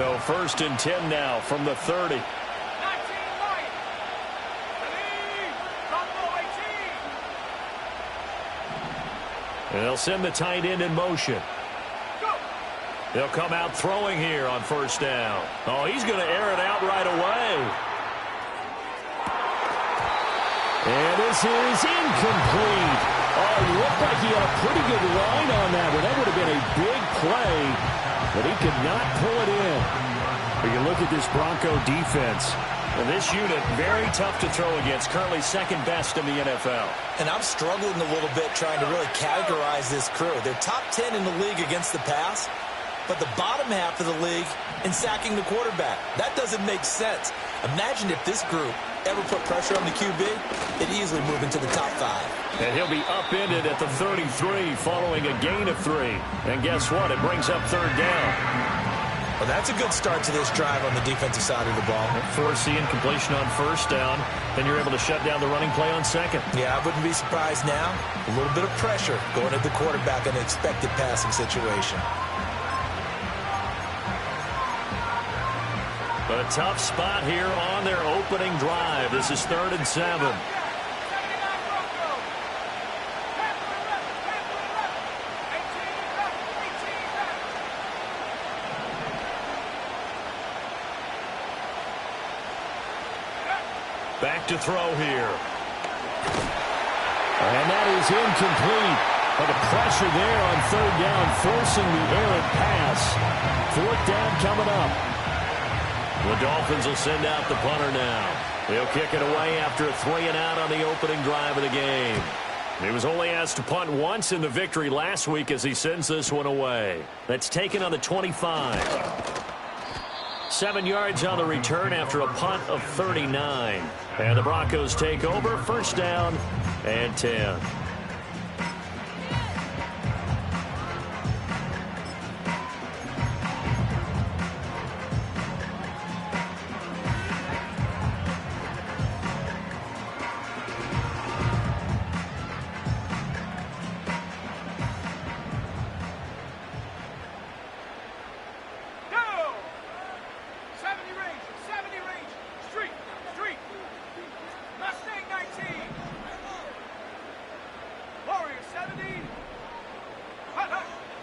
So 1st and 10 now from the 30. And they'll send the tight end in motion. They'll come out throwing here on 1st down. Oh, he's going to air it out right away. And this is incomplete. Oh, it looked like he had a pretty good line on that one. That would have been a big play, but he could not pull it in. But you look at this Bronco defense. And this unit, very tough to throw against, currently 2nd best in the NFL. And I'm struggling a little bit trying to really categorize this crew. They're top 10 in the league against the pass, but the bottom half of the league in sacking the quarterback. That doesn't make sense. Imagine if this group ever put pressure on the QB, they'd easily move into the top 5. And he'll be upended at the 33 following a gain of 3. And guess what? It brings up 3rd down. Well, that's a good start to this drive on the defensive side of the ball. Forcing completion on 1st down. Then you're able to shut down the running play on 2nd. Yeah, I wouldn't be surprised now. A little bit of pressure going at the quarterback in an expected passing situation. A tough spot here on their opening drive. This is 3rd and 7. Back to throw here. And that is incomplete. But the pressure there on 3rd down, forcing the errant pass. 4th down coming up. The Dolphins will send out the punter now. They'll kick it away after a 3-and-out on the opening drive of the game. He was only asked to punt once in the victory last week as he sends this one away. That's taken on the 25. 7 yards on the return after a punt of 39. And the Broncos take over. 1st down and 10.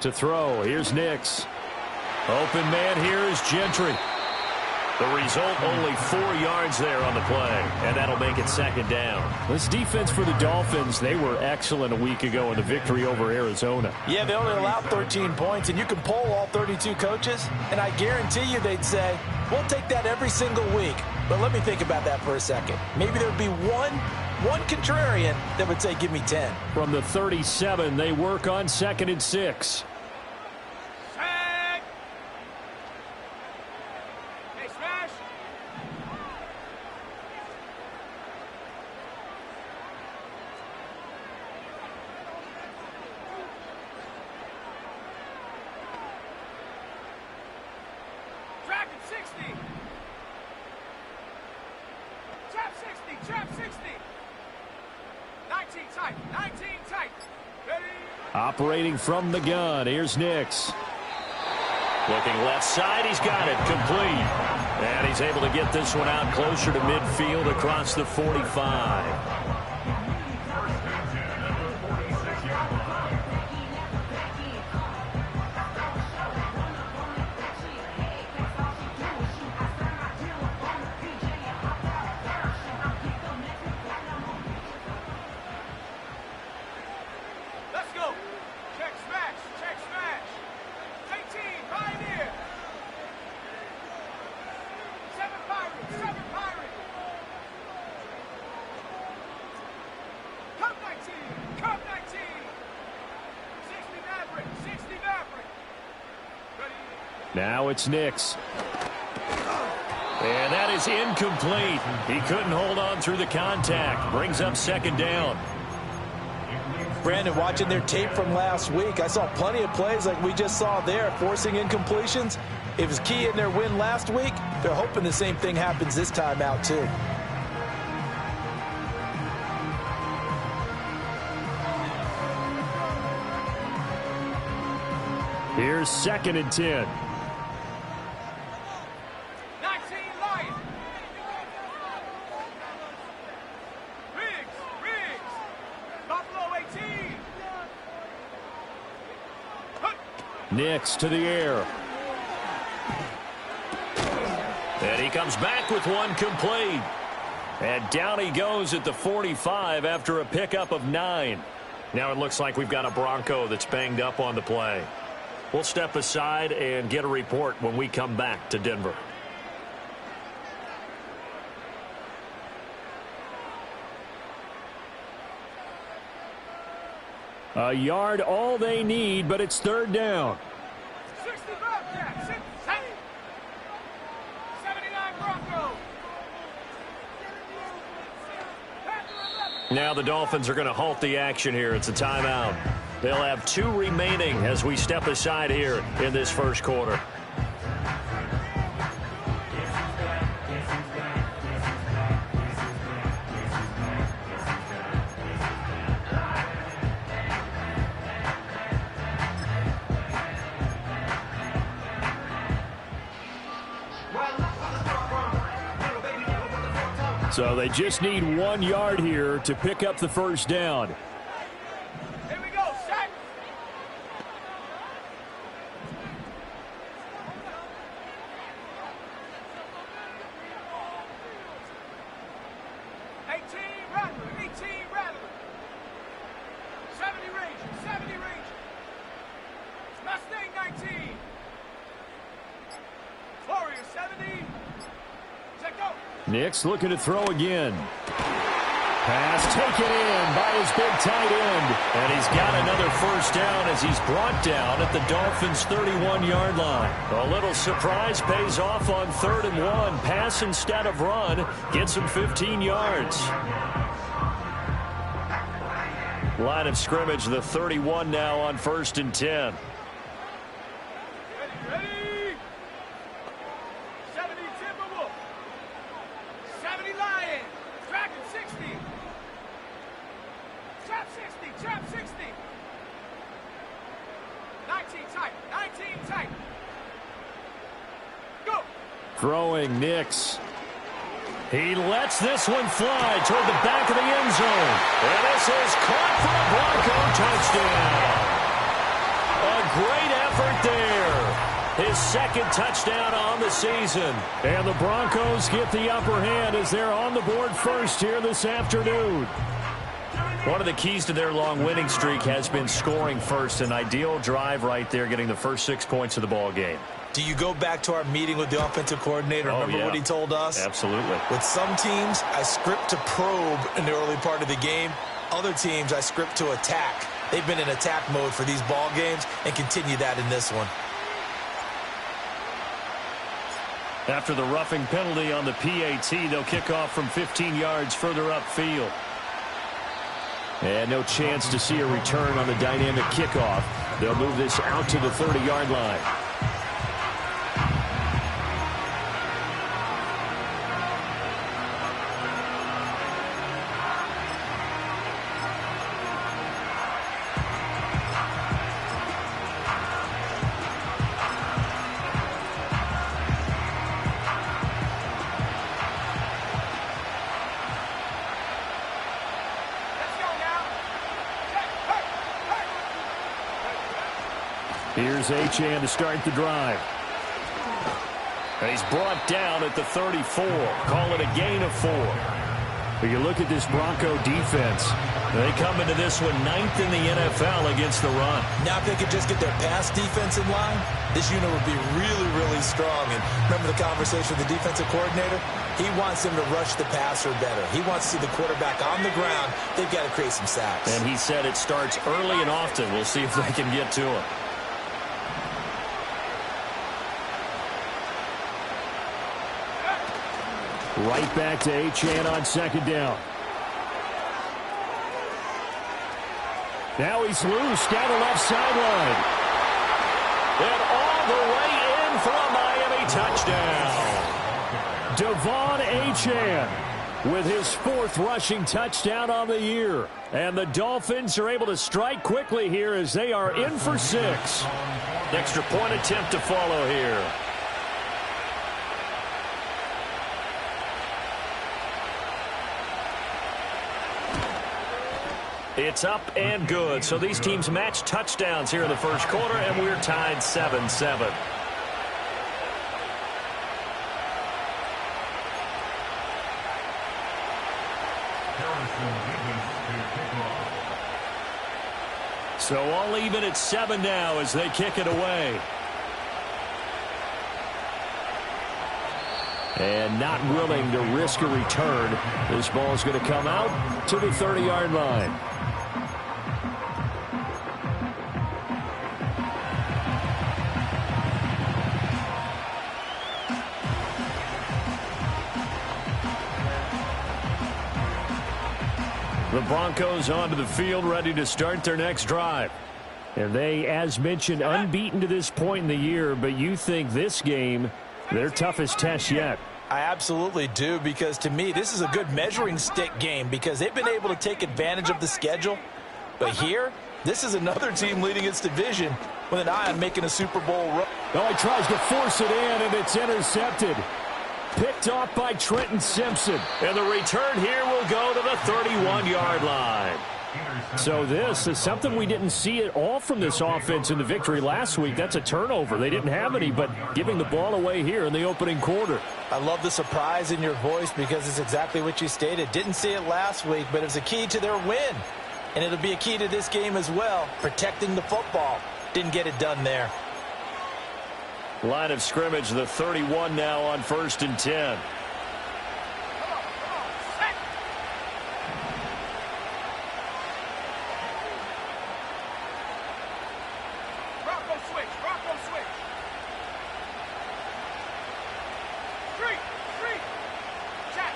To throw. Here's Nix. Open man here is Gentry. The result, only 4 yards there on the play, and that'll make it 2nd down. This defense for the Dolphins, they were excellent a week ago in the victory over Arizona. Yeah, they only allowed 13 points, and you can poll all 32 coaches, and I guarantee you they'd say, we'll take that every single week. But let me think about that for a second. Maybe there'd be one contrarian that would say, give me 10. From the 37, they work on 2nd and 6. Operating from the gun, here's Nix. Looking left side, he's got it, complete. And he's able to get this one out closer to midfield across the 45. Now it's Nix. And that is incomplete. He couldn't hold on through the contact. Brings up 2nd down. Brandon, watching their tape from last week, I saw plenty of plays like we just saw there, forcing incompletions. It was key in their win last week. They're hoping the same thing happens this time out, too. Here's 2nd and 10. Nix to the air. And he comes back with one complete. And down he goes at the 45 after a pickup of 9. Now it looks like we've got a Bronco that's banged up on the play. We'll step aside and get a report when we come back to Denver. A yard all they need, but it's third down. 60 Bobcats, 70. 79 Broncos. Now the Dolphins are going to halt the action here. It's a timeout. They'll have 2 remaining as we step aside here in this first quarter. So they just need 1 yard here to pick up the first down. Here we go, set. Rattler, 18 Rattler. 70 Ranger, 70 Ranger. Mustang 19. Warrior 70. Check go. Nix looking to throw again. Pass taken in by his big tight end. And he's got another first down as he's brought down at the Dolphins' 31-yard line. A little surprise pays off on 3rd and 1. Pass instead of run. Gets him 15 yards. Line of scrimmage, the 31 now on 1st and 10. Ready. 70 Timberwolf. 70 Lion. Dragon 60. Trap 60. Trap 60. 19 tight. 19 tight. Go. Throwing Nix. He lets this one fly toward the back of the end zone. And this is caught for a Bronco touchdown. A great effort there. His 2nd touchdown on the season. And the Broncos get the upper hand as they're on the board first here this afternoon. One of the keys to their long winning streak has been scoring first. An ideal drive right there, getting the first 6 points of the ball game. Do you go back to our meeting with the offensive coordinator? Remember what he told us? Absolutely. With some teams, I script to probe in the early part of the game. Other teams, I script to attack. They've been in attack mode for these ball games and continue that in this one. After the roughing penalty on the PAT, they'll kick off from 15 yards further upfield. And no chance to see a return on the dynamic kickoff. They'll move this out to the 30-yard line. Here's Achane to start the drive. And he's brought down at the 34. Call it a gain of 4. But you look at this Bronco defense. They come into this one 9th in the NFL against the run. Now, if they could just get their pass defense in line, this unit would be really, really strong. And remember the conversation with the defensive coordinator? He wants them to rush the passer better. He wants to see the quarterback on the ground. They've got to create some sacks. And he said it starts early and often. We'll see if they can get to him. Right back to Achane on 2nd down. Now he's loose down the left sideline. And all the way in for a Miami touchdown. Devon Achane with his 4th rushing touchdown on the year. And the Dolphins are able to strike quickly here as they are in for 6. Extra point attempt to follow here. It's up and good. So these teams match touchdowns here in the first quarter, and we're tied 7-7. So all even at 7 now as they kick it away. And not willing to risk a return. This ball's going to come out to the 30-yard line. The Broncos onto the field, ready to start their next drive. And they, as mentioned, unbeaten to this point in the year, but you think this game, their toughest test yet. I absolutely do, because to me, this is a good measuring stick game because they've been able to take advantage of the schedule. But here, this is another team leading its division with an eye on making a Super Bowl run. Oh, he tries to force it in, and it's intercepted. Picked off by Trenton Simpson. And the return here will go to the 31-yard line. So this is something we didn't see at all from this offense in the victory last week. That's a turnover. They didn't have any, but giving the ball away here in the opening quarter. I love the surprise in your voice because it's exactly what you stated. Didn't see it last week, but it was a key to their win. And it'll be a key to this game as well, protecting the football. Didn't get it done there. Line of scrimmage, the 31 now on 1st and 10. Broncos switch. Street. Check.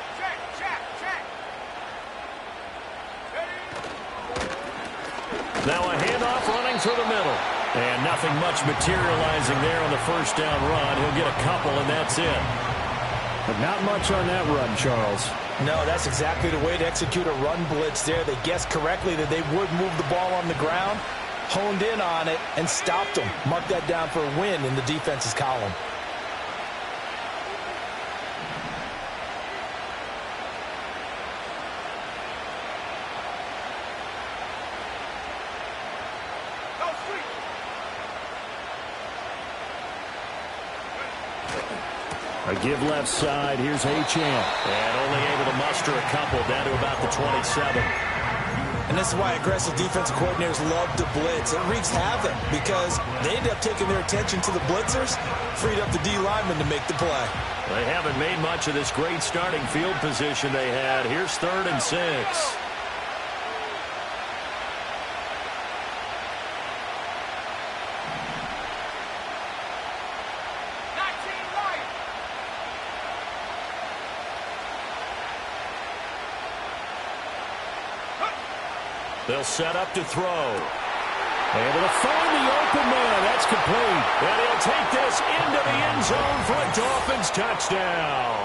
Now a handoff running through the middle. And nothing much materializing there on the first down run. He'll get a couple, and that's it. But not much on that run, Charles. No, that's exactly the way to execute a run blitz there. They guessed correctly that they would move the ball on the ground, honed in on it, and stopped them. Mark that down for a win in the defense's column. A give left side. Here's Achane. And only able to muster a couple down to about the 27. And this is why aggressive defensive coordinators love to blitz. It wreaks havoc because they end up taking their attention to the blitzers, freed up the D lineman to make the play. They haven't made much of this great starting field position they had. Here's 3rd and 6. They'll set up to throw. Able to find the open man. That's complete. And he'll take this into the end zone for a Dolphins touchdown.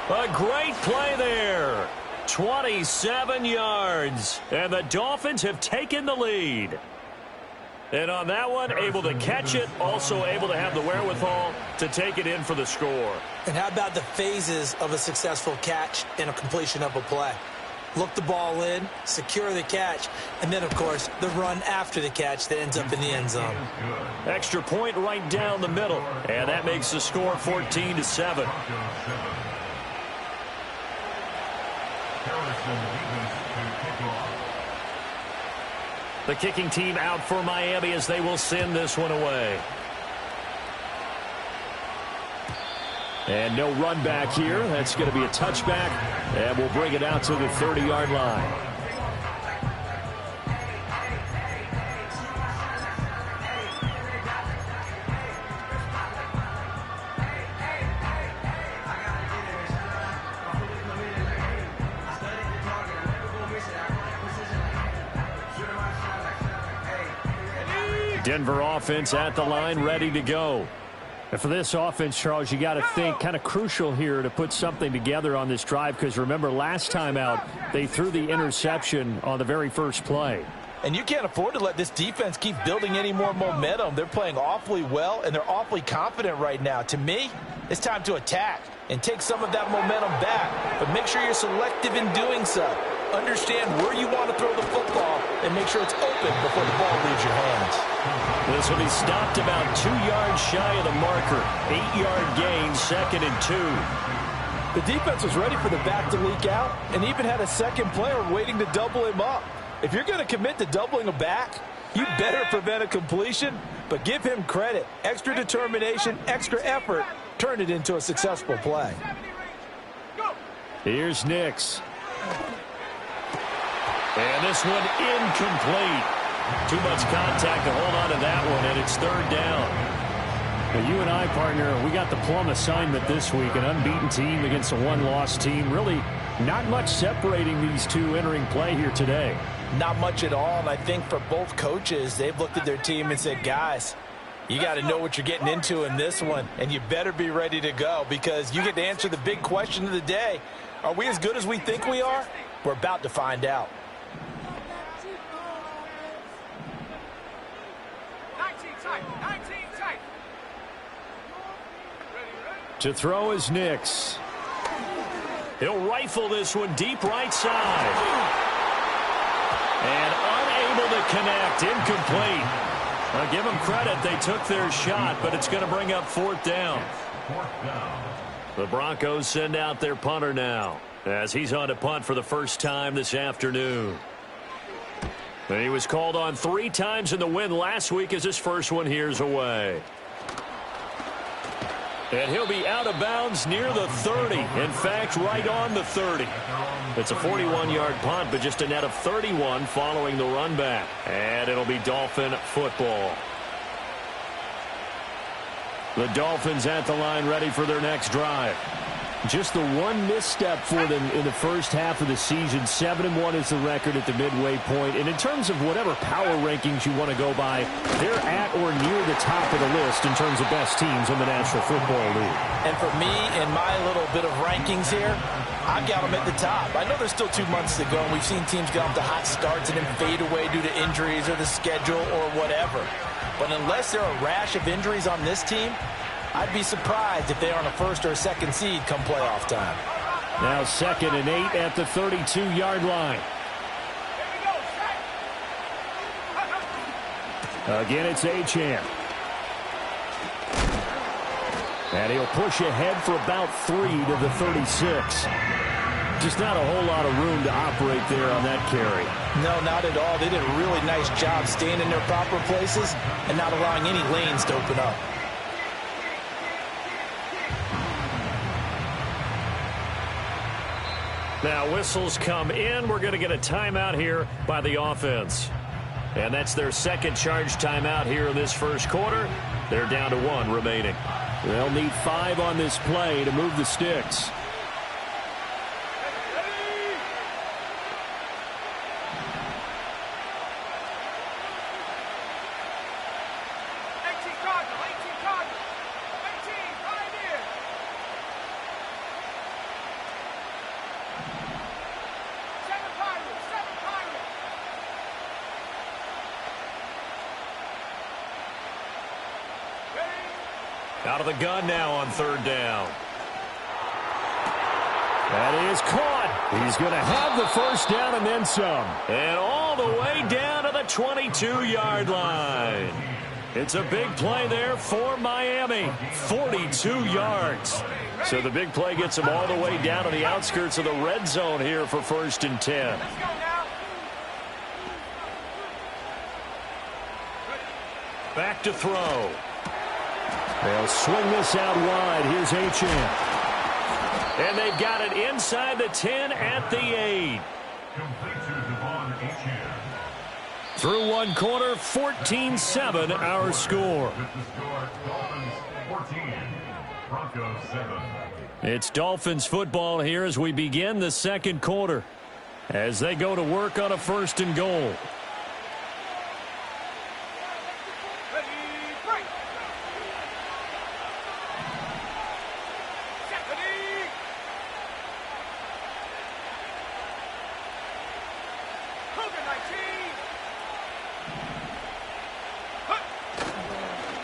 A great play there. 27 yards. And the Dolphins have taken the lead. And on that one, able to catch it, also able to have the wherewithal to take it in for the score. And how about the phases of a successful catch and a completion of a play? Look the ball in, secure the catch, and then, of course, the run after the catch that ends up in the end zone. Extra point right down the middle, and that makes the score 14-7. The kicking team out for Miami as they will send this one away. And no run back here. That's going to be a touchback, and we'll bring it out to the 30-yard line. Denver offense at the line, ready to go. And for this offense, Charles, you got to think kind of crucial here to put something together on this drive, because remember last time out they threw the interception on the very first play. And you can't afford to let this defense keep building any more momentum. They're playing awfully well, and they're awfully confident right now. To me, it's time to attack and take some of that momentum back, but make sure you're selective in doing so. understand where you want to throw the football and make sure it's open before the ball leaves your hands. This will be stopped about 2 yards shy of the marker. 8-yard gain, 2nd and 2. The defense was ready for the back to leak out and even had a second player waiting to double him up. If you're going to commit to doubling a back, you better prevent a completion, but give him credit. Extra determination, extra effort, turn it into a successful play. Here's Nix. And this one incomplete. Too much contact to hold on to that one, and it's 3rd down. Now, you and I, partner, we got the plum assignment this week. An unbeaten team against a one-loss team. Really not much separating these two entering play here today. Not much at all, and I think for both coaches, they've looked at their team and said, guys, you got to know what you're getting into in this one, and you better be ready to go because you get to answer the big question of the day. Are we as good as we think we are? We're about to find out. 19 tight. 19 tight. To throw is Nix. He'll rifle this one deep right side. And unable to connect. Incomplete. I'll give them credit. They took their shot, but it's going to bring up 4th down. The Broncos send out their punter now as he's on to punt for the first time this afternoon. And he was called on 3 times in the win last week as his first one here's away. And he'll be out of bounds near the 30. In fact, right on the 30. It's a 41-yard punt, but just a net of 31 following the run back. And it'll be Dolphin football. The Dolphins at the line ready for their next drive. Just the one misstep for them in the first half of the season. 7-1 is the record at the midway point. And in terms of whatever power rankings you want to go by, they're at or near the top of the list in terms of best teams in the National Football League. And for me, in my little bit of rankings here, I've got them at the top. I know there's still 2 months to go, and we've seen teams get off to hot starts and then fade away due to injuries or the schedule or whatever. But unless there are a rash of injuries on this team, I'd be surprised if they are on a 1st or 2nd seed come playoff time. Now 2nd and 8 at the 32-yard line. Again, it's Achane. And he'll push ahead for about 3 to the 36. Just not a whole lot of room to operate there on that carry. No, not at all. They did a really nice job staying in their proper places and not allowing any lanes to open up. Now whistles come in. We're going to get a timeout here by the offense. And that's their 2nd charge timeout here in this first quarter. They're down to 1 remaining. They'll need 5 on this play to move the sticks. Out of the gun now on 3rd down. That is caught. He's going to have the first down and then some. And all the way down to the 22-yard line. It's a big play there for Miami. 42 yards. So the big play gets them all the way down to the outskirts of the red zone here for 1st and 10. Back to throw. They'll swing this out wide. Here's Achane. And they've got it inside the 10 at the 8. Through one quarter, 14-7 our score. It's Dolphins football here as we begin the 2nd quarter. As they go to work on a 1st and goal.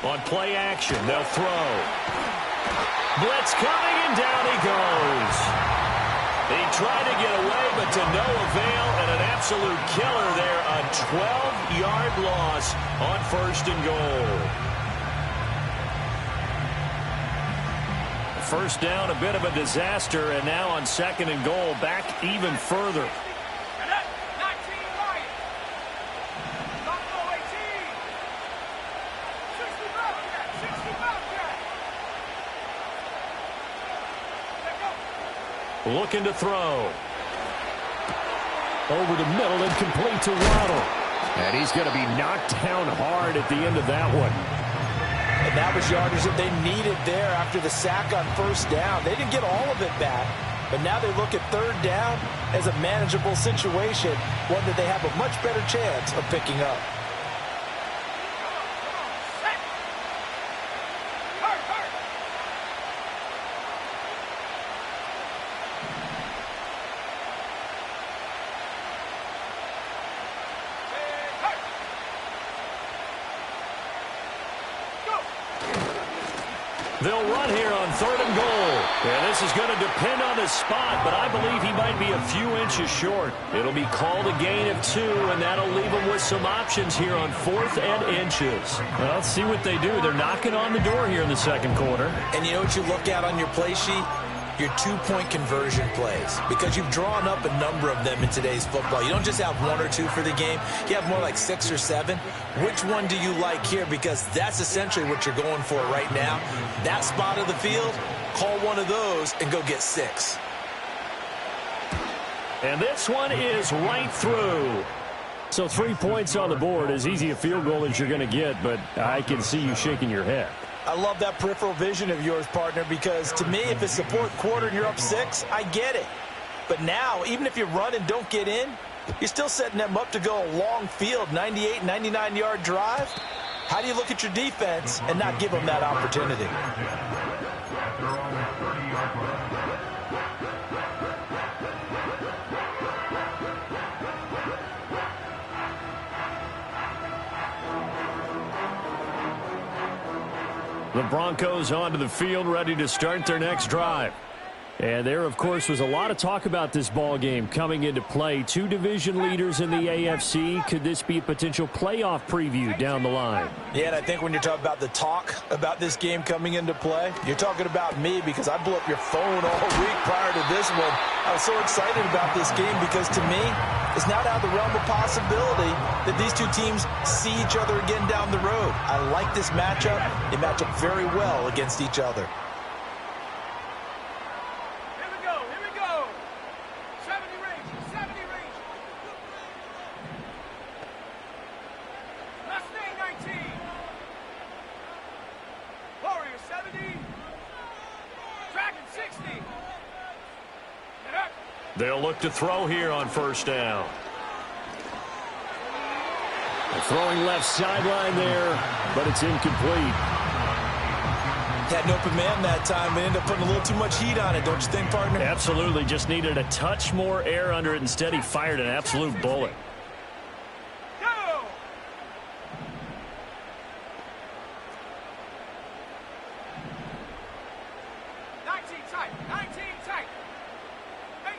On play action, they'll throw. Blitz coming, and down he goes. He tried to get away, but to no avail, absolute killer there. A 12-yard loss on 1st and goal. First down, a bit of a disaster, and now on 2nd and goal, back even further. Looking to throw. Over the middle and complete to Waddle. And he's going to be knocked down hard at the end of that one. And that was yardage that they needed there after the sack on 1st down. They didn't get all of it back, but now they look at 3rd down as a manageable situation, one that they have a much better chance of picking up. They'll run here on 3rd and goal. And this is going to depend on the spot, but I believe he might be a few inches short. It'll be called a gain of 2, and that'll leave them with some options here on 4th and inches. Well, let's see what they do. They're knocking on the door here in the 2nd quarter. And you know what you look at on your play sheet? Your 2-point conversion plays, because you've drawn up a number of them in today's football. You don't just have 1 or 2 for the game. You have more like 6 or 7. Which one do you like here? Because that's essentially what you're going for right now. That spot of the field, call one of those and go get 6. And this one is right through. So 3 points on the board, as easy a field goal as you're going to get, but I can see you shaking your head. I love that peripheral vision of yours, partner, because to me, if it's the 4th quarter and you're up 6, I get it. But now, even if you run and don't get in, you're still setting them up to go a long field, 98, 99-yard drive. How do you look at your defense and not give them that opportunity? The Broncos onto the field, ready to start their next drive. And there, of course, was a lot of talk about this ball game coming into play. 2 division leaders in the AFC. Could this be a potential playoff preview down the line? Yeah, and I think when you're talking about the talk about this game coming into play, you're talking about me, because I blew up your phone all week prior to this one. I was so excited about this game because, to me, it's not out of the realm of possibility that these 2 teams see each other again down the road. I like this matchup. They match up very well against each other. They'll look to throw here on 1st down. They're throwing left sideline there, but it's incomplete. Had an open man that time, but ended up putting a little too much heat on it, don't you think, partner? Absolutely. Just needed a touch more air under it. Instead, he fired an absolute bullet. Go! 19 tight, 19 tight.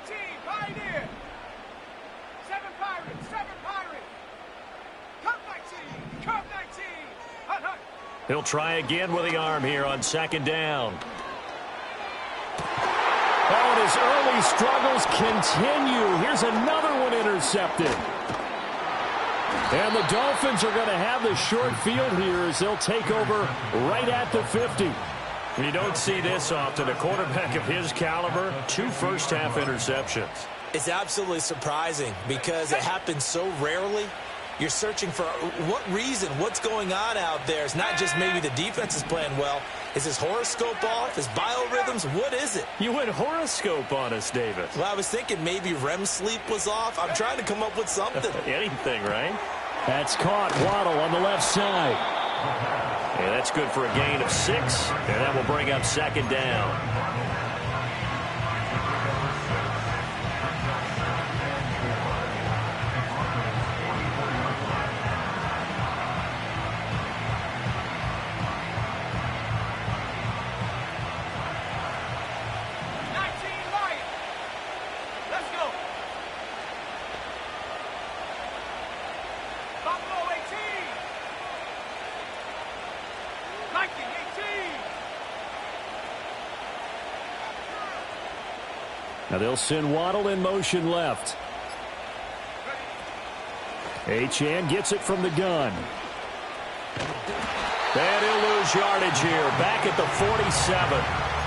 18, Pioneer. 7 Pirates, 7 Pirates. Curve 19, curve 19. Hut, hut. He'll try again with the arm here on 2nd down. Oh, and his early struggles continue. Here's another one intercepted. And the Dolphins are going to have the short field here as they'll take over right at the 50. You don't see this often. A quarterback of his caliber, 2 first-half interceptions. It's absolutely surprising because it happens so rarely. You're searching for what reason, what's going on out there. It's not just maybe the defense is playing well. Is his horoscope off? His biorhythms? What is it? You went horoscope on us, David. Well, I was thinking maybe REM sleep was off. I'm trying to come up with something. Anything, right? That's caught. Waddle on the left side. And that's good for a gain of 6. And that will bring up 2nd down. Now they'll send Waddle in motion left. Achane gets it from the gun. And he'll lose yardage here. Back at the 47.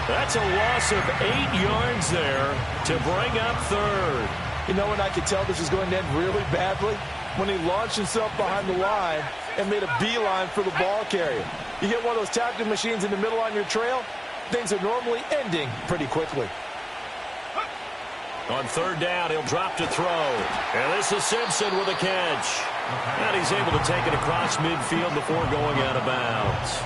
That's a loss of 8 yards there to bring up third. You know when I could tell this was going to end really badly? When he launched himself behind the line and made a beeline for the ball carrier. You get one of those tackling machines in the middle on your trail, things are normally ending pretty quickly. On third down, he'll drop to throw. And this is Simpson with a catch. And he's able to take it across midfield before going out of bounds.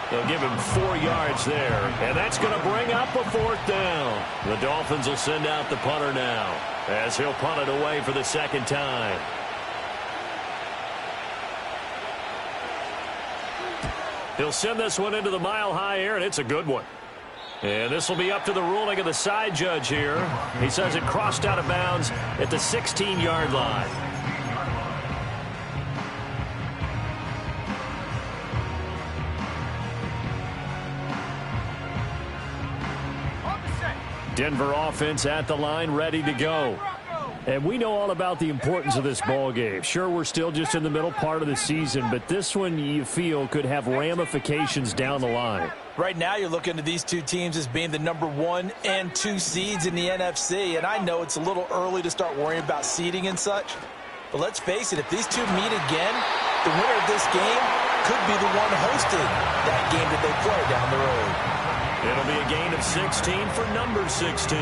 They'll give him 4 yards there. And that's going to bring up a 4th down. The Dolphins will send out the punter now as he'll punt it away for the 2nd time. He'll send this one into the mile-high air, and it's a good one. And this will be up to the ruling of the side judge here. He says it crossed out of bounds at the 16-yard line. Denver offense at the line, ready to go. And we know all about the importance of this ball game. Sure, we're still just in the middle part of the season, but this one you feel could have ramifications down the line. Right now you're looking at these two teams as being the number 1 and 2 seeds in the NFC, and I know it's a little early to start worrying about seeding and such, but let's face it, if these two meet again, the winner of this game could be the one hosting that game that they play down the road. It'll be a gain of 16 for number 16.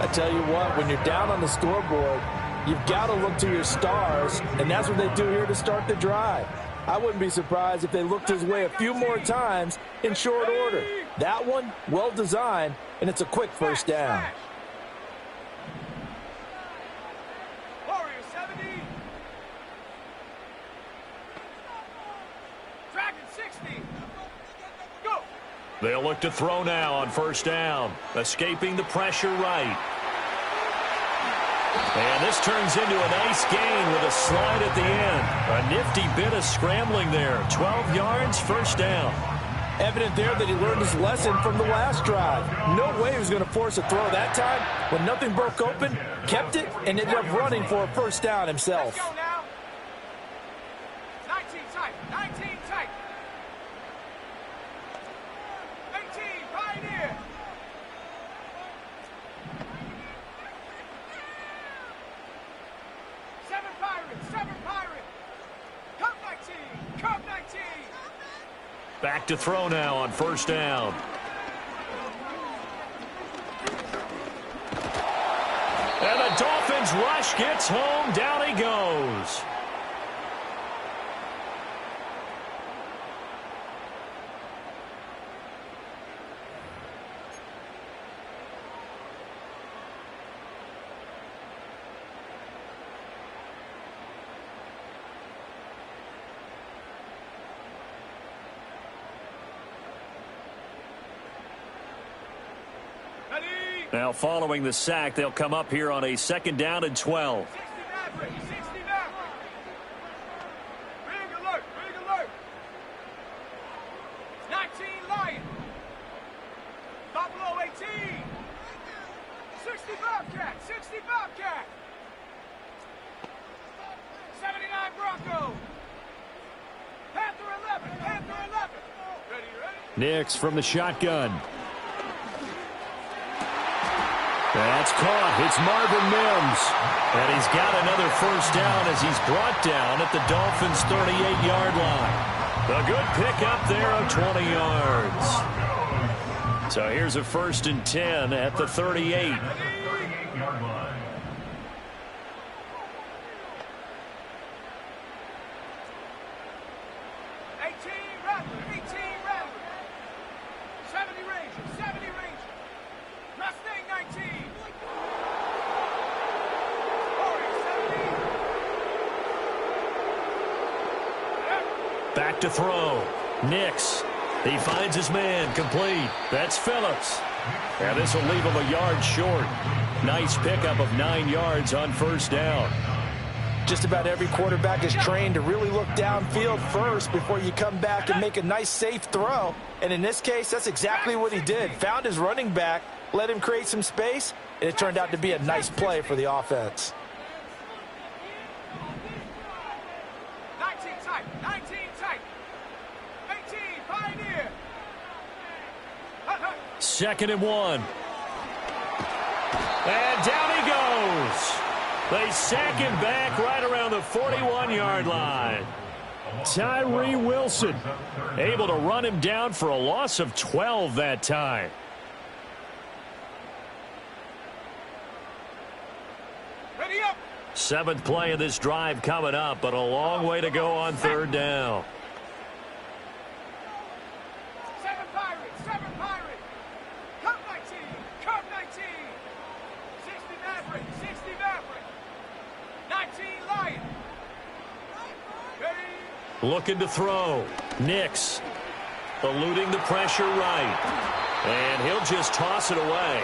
I tell you what, when you're down on the scoreboard, you've got to look to your stars, and that's what they do here to start the drive. I wouldn't be surprised if they looked his way a few more times in short order. That one, well designed, and it's a quick 1st down. Warrior 70. Dragon 60. Go. They'll look to throw now on 1st down, escaping the pressure right. And this turns into a nice gain with a slide at the end. A nifty bit of scrambling there. 12 yards, 1st down. Evident there that he learned his lesson from the last drive. No way he was going to force a throw that time. When nothing broke open, kept it, and ended up running for a 1st down himself. Let's go now. 19 tight. 19 tight. 18 Pioneer. Back to throw now on 1st down. And the Dolphins rush gets home. Down he goes. Now following the sack, they'll come up here on a 2nd down and 12. 60 Maverick, 60 Maverick. Rig alert, rig alert. 19 Lion. Buffalo 18. 60 Bobcat, 60 Bobcat. 79 Bronco. Panther 11, Panther 11. Ready, ready? Nix from the shotgun. That's caught. It's Marvin Mims. And he's got another 1st down as he's brought down at the Dolphins' 38-yard line. A good pickup there of 20 yards. So here's a 1st and 10 at the 38. Back to throw. Nix. He finds his man. Complete. That's Phillips. And this will leave him a yard short. Nice pickup of 9 yards on 1st down. Just about every quarterback is trained to really look downfield first before you come back and make a nice, safe throw. And in this case, that's exactly what he did. Found his running back, let him create some space, and it turned out to be a nice play for the offense. 19 tight, 19 tight. 18, Pioneer. 2nd and 1. And down he goes. They sack him back right around the 41-yard line. Tyree Wilson able to run him down for a loss of 12 that time. Ready up. 7th play of this drive coming up, but a long way to go on 3rd down. 7 Pirates, 7 Pirates. Come 19, come 19. 60 Maverick, 60 Maverick. 19 Lion. Ready. Looking to throw. Nix eluding the pressure right. And he'll just toss it away.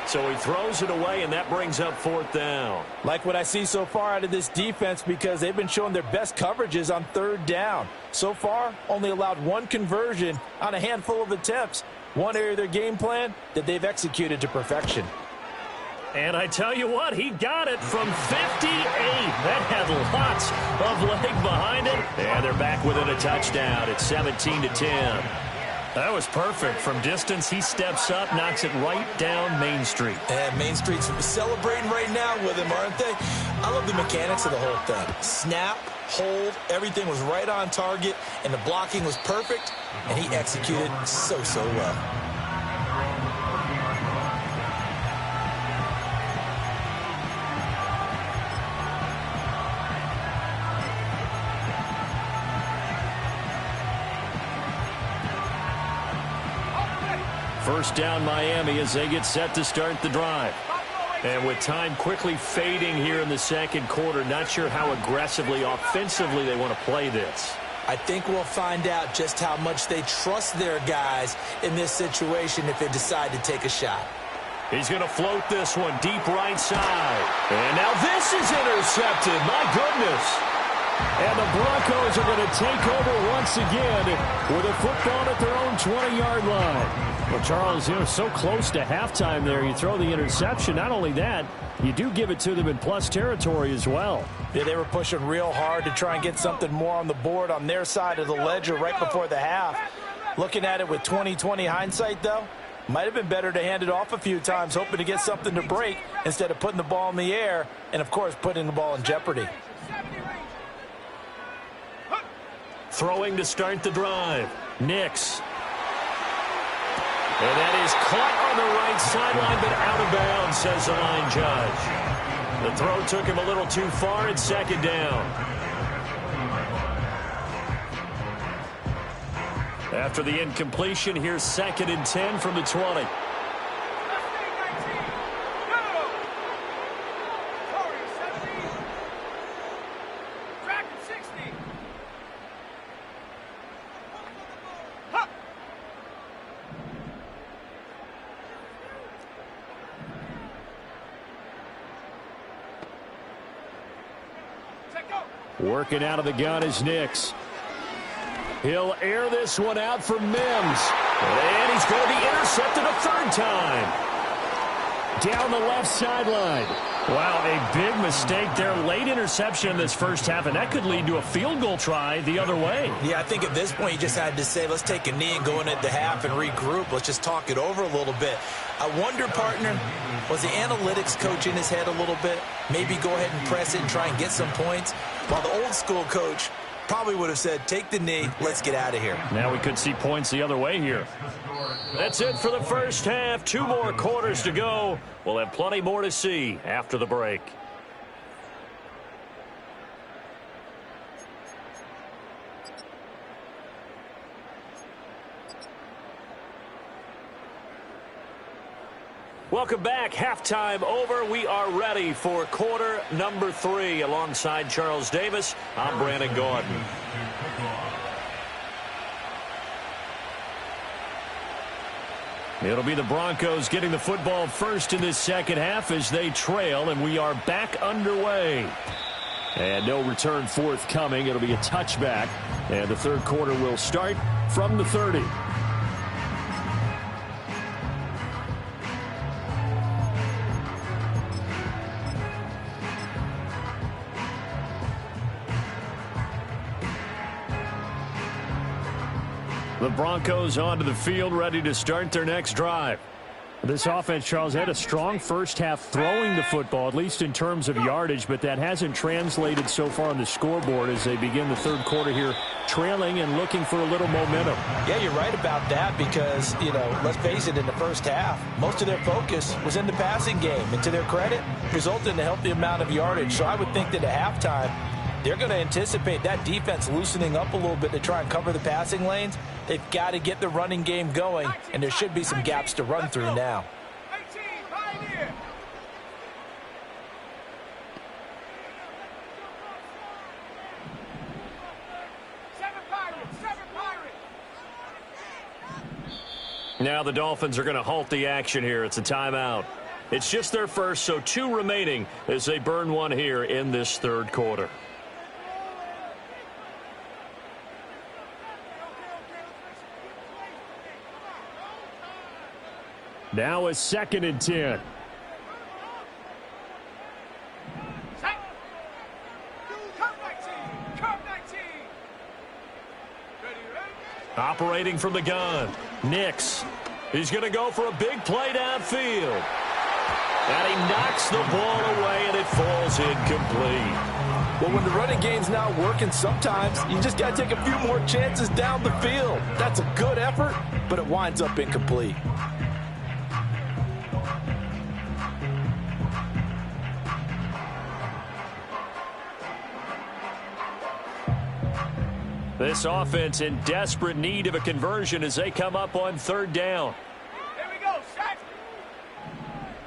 So he throws it away, and that brings up 4th down. Like what I see so far out of this defense, because they've been showing their best coverages on 3rd down. So far, only allowed 1 conversion on a handful of attempts. One area of their game plan that they've executed to perfection. And I tell you what, he got it from 58. That had lots of leg behind it. And they're back within a touchdown. It's 17-10. That was perfect. From distance, he steps up, knocks it right down Main Street. And Main Street's celebrating right now with him, aren't they? I love the mechanics of the whole thing. Snap, hold, everything was right on target, and the blocking was perfect, and he executed so well. First down Miami as they get set to start the drive. And with time quickly fading here in the 2nd quarter, not sure how aggressively, offensively they want to play this. I think we'll find out just how much they trust their guys in this situation if they decide to take a shot. He's going to float this one deep right side. And now this is intercepted. My goodness. And the Broncos are going to take over once again with a football at their own 20-yard line. Well, Charles, so close to halftime there. You throw the interception. Not only that, you do give it to them in plus territory as well. Yeah, they were pushing real hard to try and get something more on the board on their side of the ledger right before the half. Looking at it with 20/20 hindsight, though, might have been better to hand it off a few times, hoping to get something to break instead of putting the ball in the air and, of course, putting the ball in jeopardy. Throwing to start the drive. Nix. And that is caught on the right sideline, but out of bounds, says the line judge. The throw took him a little too far. It's 2nd down. After the incompletion, here's 2nd and 10 from the 20. Working out of the gun is Nix. He'll air this one out for Mims. And he's going to be intercepted a 3rd time. Down the left sideline. Wow, a big mistake there. Late interception in this first half, and that could lead to a field goal try the other way. Yeah, I think at this point you just had to say, let's take a knee and go into the half and regroup. Let's just talk it over a little bit. I wonder, partner, was the analytics coach in his head a little bit? Maybe go ahead and press it and try and get some points? While the old school coach probably would have said, take the knee, let's get out of here. Now we could see points the other way here. That's it for the first half. 2 more quarters to go. We'll have plenty more to see after the break. Welcome back. Halftime over. We are ready for quarter number 3. Alongside Charles Davis, I'm Brandon Gordon. It'll be the Broncos getting the football first in this second half as they trail, and we are back underway. And no return forthcoming. It'll be a touchback, and the third quarter will start from the 30. The Broncos onto the field, ready to start their next drive. This offense, Charles, had a strong first half throwing the football, at least in terms of yardage, but that hasn't translated so far on the scoreboard as they begin the third quarter here, trailing and looking for a little momentum. Yeah, you're right about that because, let's face it, in the first half, most of their focus was in the passing game. And to their credit, resulted in a healthy amount of yardage. So I would think that at halftime, they're going to anticipate that defense loosening up a little bit to try and cover the passing lanes. They've got to get the running game going, and there should be some gaps to run through now. 18, Pioneer. Seven Pirates. Now the Dolphins are going to halt the action here. It's a timeout. It's just their first, so 2 remaining as they burn one here in this third quarter. Now a 2nd and 10. Operating from the gun, Nix. He's going to go for a big play downfield. And he knocks the ball away, and it falls incomplete. Well, when the running game's not working, sometimes you just got to take a few more chances down the field. That's a good effort, but it winds up incomplete. This offense in desperate need of a conversion as they come up on 3rd down. Here we go, set.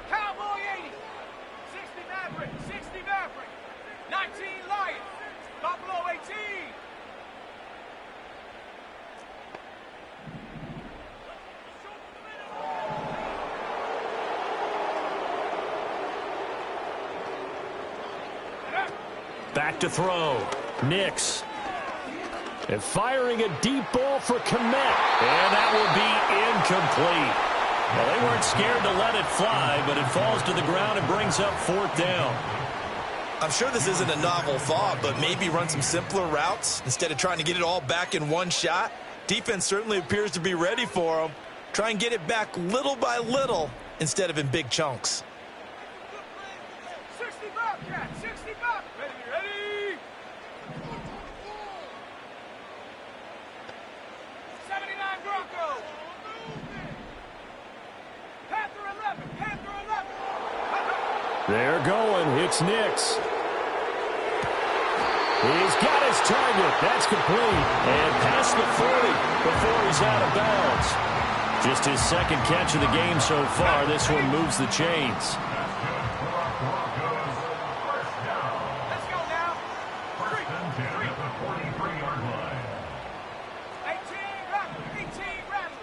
Cowboy 80. 60 Maverick. 19 Lions. Buffalo 18. Back to throw. Nix. And firing a deep ball for Kmet. And that will be incomplete. Well, they weren't scared to let it fly, but it falls to the ground and brings up 4th down. I'm sure this isn't a novel thought, but maybe run some simpler routes instead of trying to get it all back in one shot. Defense certainly appears to be ready for them. Try and get it back little by little instead of in big chunks. 60 Bobcat. 60 Bobcat. Ready. 79 Broncos. Panther 11. They're going. It's Nix. He's got his target. That's complete. And past the 40 before he's out of bounds. Just his 2nd catch of the game so far. This one moves the chains. Let's go now. 43-yard line. 18 Rattler.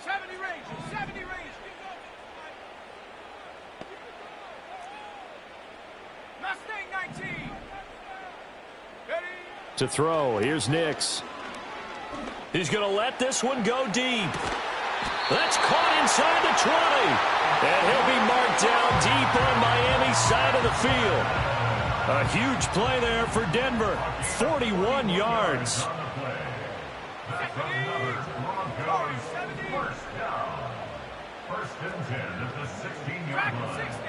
70 Rangers. Mustang 19. Ready. To throw. Here's Nix. He's going to let this one go deep. That's caught inside the 20. And he'll be marked down deep on Miami's side of the field. A huge play there for Denver. 41 yards. First and 10 at the 16-yard line. 60.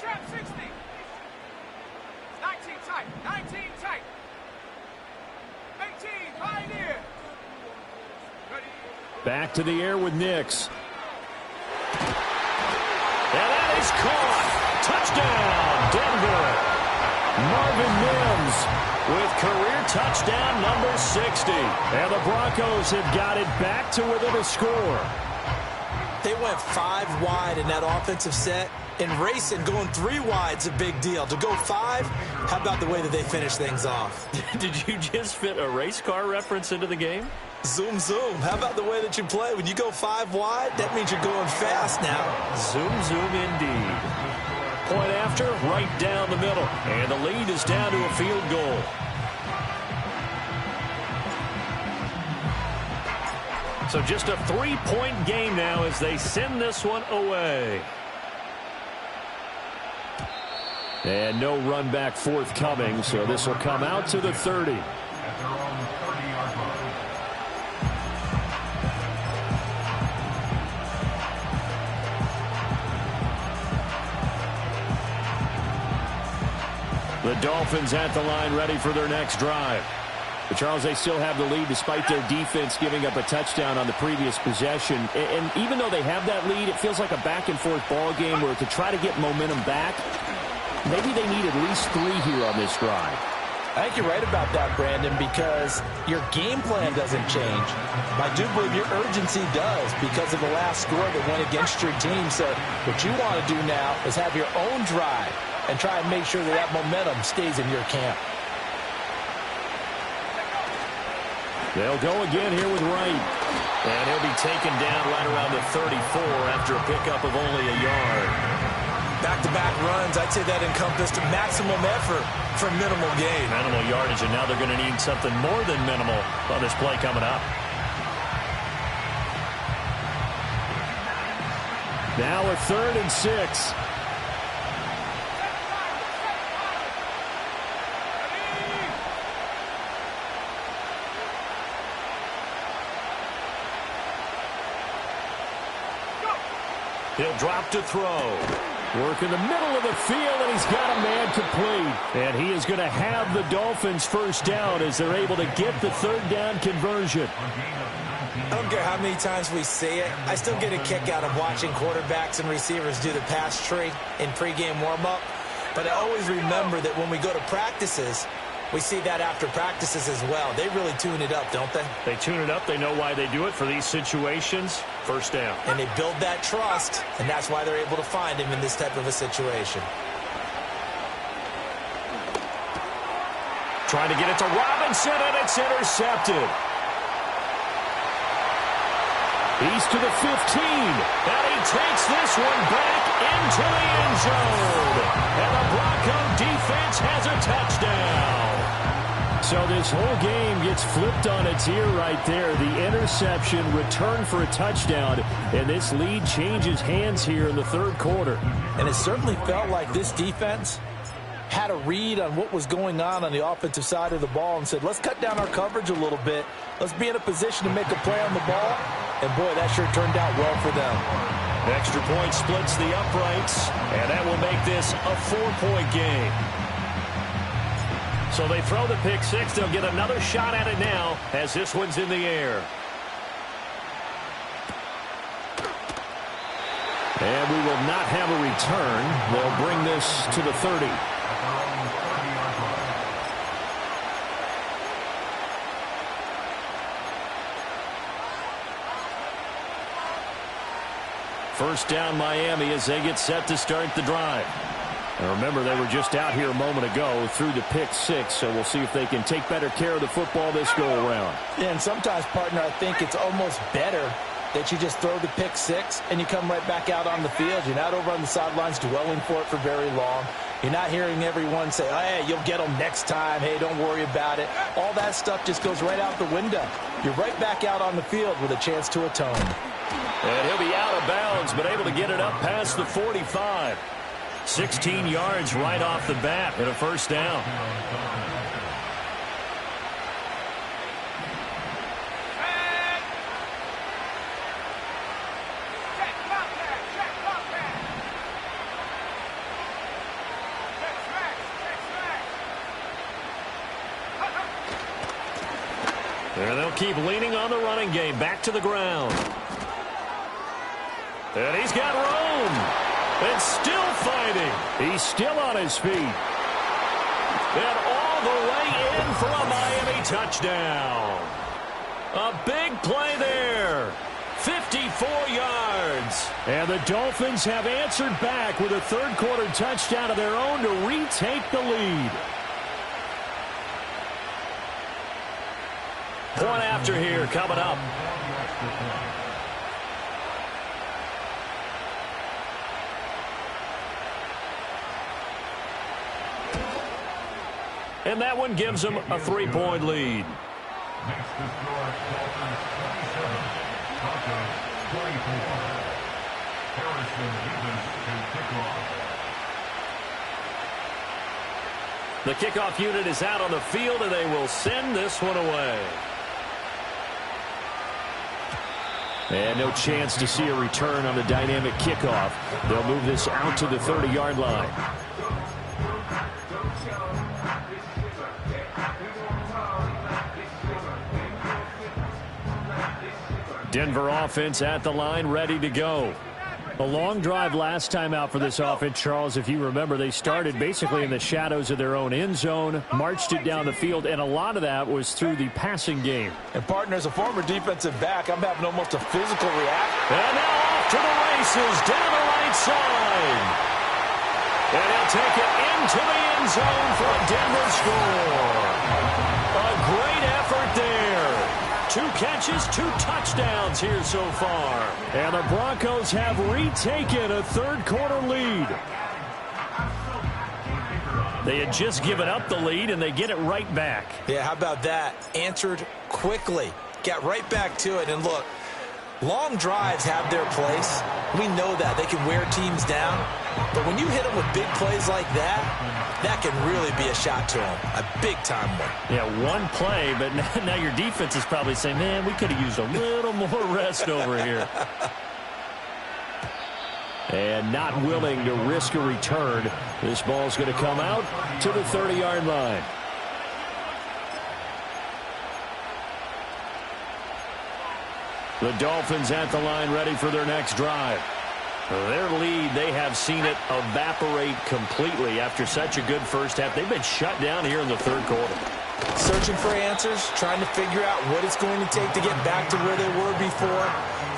Trap 60. 19 tight. 18 Pioneer. Ready. Back to the air with Nix. And that is caught. Touchdown, Denver. Marvin Mims With career touchdown number 60. And the Broncos have got it back to within a score. They went 5 wide in that offensive set. And racing, going 3 wide's a big deal. To go 5, how about the way that they finish things off? Did you just fit a race car reference into the game? Zoom, zoom. How about the way that you play? When you go 5 wide, that means you're going fast now. Zoom, zoom indeed. Point after, right down the middle. And the lead is down to a field goal. So just a 3-point game now as they send this one away. And no run back forthcoming, so this will come out to the 30. At their own 30-yard line. The Dolphins at the line ready for their next drive. But Charles, they still have the lead despite their defense giving up a touchdown on the previous possession. And even though they have that lead, it feels like a back-and-forth ball game where to try to get momentum back, maybe they need at least 3 here on this drive. I think you're right about that, Brandon, because your game plan doesn't change. I do believe your urgency does because of the last score that went against your team. So what you want to do now is have your own drive and try and make sure that that momentum stays in your camp. They'll go again here with Wright. And he'll be taken down right around the 34 after a pickup of only a yard. Back-to-back runs, I'd say that encompassed maximum effort for minimal gain. Minimal yardage, and now they're going to need something more than minimal on this play coming up. Now a 3rd and 6. He'll drop to throw. Work in the middle of the field, and he's got a man complete. And he is going to have the Dolphins first down as they're able to get the 3rd down conversion. I don't care how many times we say it, I still get a kick out of watching quarterbacks and receivers do the pass tree in pregame warm-up. But I always remember that when we go to practices, we see that after practices as well. They really tune it up, don't they? They tune it up. They know why they do it for these situations. First down. And they build that trust, and that's why they're able to find him in this type of a situation. Trying to get it to Robinson, and it's intercepted. He's to the 15. And he takes this one back into the end zone. And the Bronco defense has a touchdown. So this whole game gets flipped on its ear right there. The interception, return for a touchdown, and this lead changes hands here in the 3rd quarter. And it certainly felt like this defense had a read on what was going on the offensive side of the ball and said, let's cut down our coverage a little bit. Let's be in a position to make a play on the ball. And, boy, that sure turned out well for them. Extra point splits the uprights, and that will make this a 4-point game. So they throw the pick 6. They'll get another shot at it now as this one's in the air. And we will not have a return. They'll bring this to the 30. First down Miami as they get set to start the drive. And remember, they were just out here a moment ago through the pick 6, so we'll see if they can take better care of the football this go-around. Yeah, and sometimes, partner, I think it's almost better that you just throw the pick 6 and you come right back out on the field. You're not over on the sidelines dwelling for it for very long. You're not hearing everyone say, oh, hey, you'll get them next time. Hey, don't worry about it. All that stuff just goes right out the window. You're right back out on the field with a chance to atone. And he'll be out of bounds, but able to get it up past the 45. 16 yards right off the bat and a first down. And they'll keep leaning on the running game. Back to the ground. And he's got room. And still fighting. He's still on his feet. And all the way in for a Miami touchdown. A big play there. 54 yards. And the Dolphins have answered back with a third-quarter touchdown of their own to retake the lead. Point after here coming up. And that one gives them a 3-point lead. Next to score, Dolphins 27, Broncos 24. Harrison Davis to kick off. The kickoff unit is out on the field, and they will send this one away. And no chance to see a return on the dynamic kickoff. They'll move this out to the 30-yard line. Denver offense at the line, ready to go. A long drive last time out for this offense, Charles. If you remember, they started basically in the shadows of their own end zone, marched it down the field, and a lot of that was through the passing game. And, partner, as a former defensive back, I'm having almost a physical reaction. And now off to the races down the right side. And he'll take it into the end zone for a Denver score. A great effort there. 2 catches, 2 touchdowns here so far. And the Broncos have retaken a third-quarter lead. They had just given up the lead, and they get it right back. Yeah, how about that? Answered quickly. Got right back to it. And look, long drives have their place. We know that. They can wear teams down. But when you hit them with big plays like that, that can really be a shot to them. A big-time one. Yeah, one play, but now your defense is probably saying, man, we could have used a little more rest over here. And not willing to risk a return. This ball's going to come out to the 30-yard line. The Dolphins at the line, ready for their next drive. Their lead, they have seen it evaporate completely after such a good first half. They've been shut down here in the third quarter. Searching for answers, trying to figure out what it's going to take to get back to where they were before.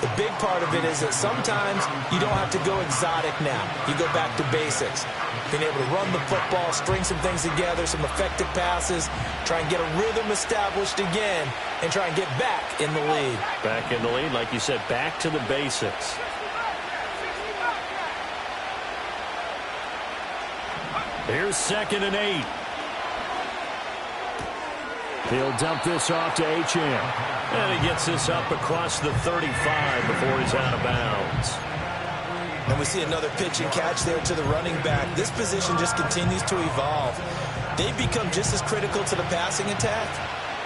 The big part of it is that sometimes you don't have to go exotic now. You go back to basics. Being able to run the football, string some things together, some effective passes, try and get a rhythm established again, and try and get back in the lead. Back in the lead, like you said, back to the basics. Here's 2nd and 8. He'll dump this off to Achane. And he gets this up across the 35 before he's out of bounds. And we see another pitch and catch there to the running back. This position just continues to evolve. They've become just as critical to the passing attack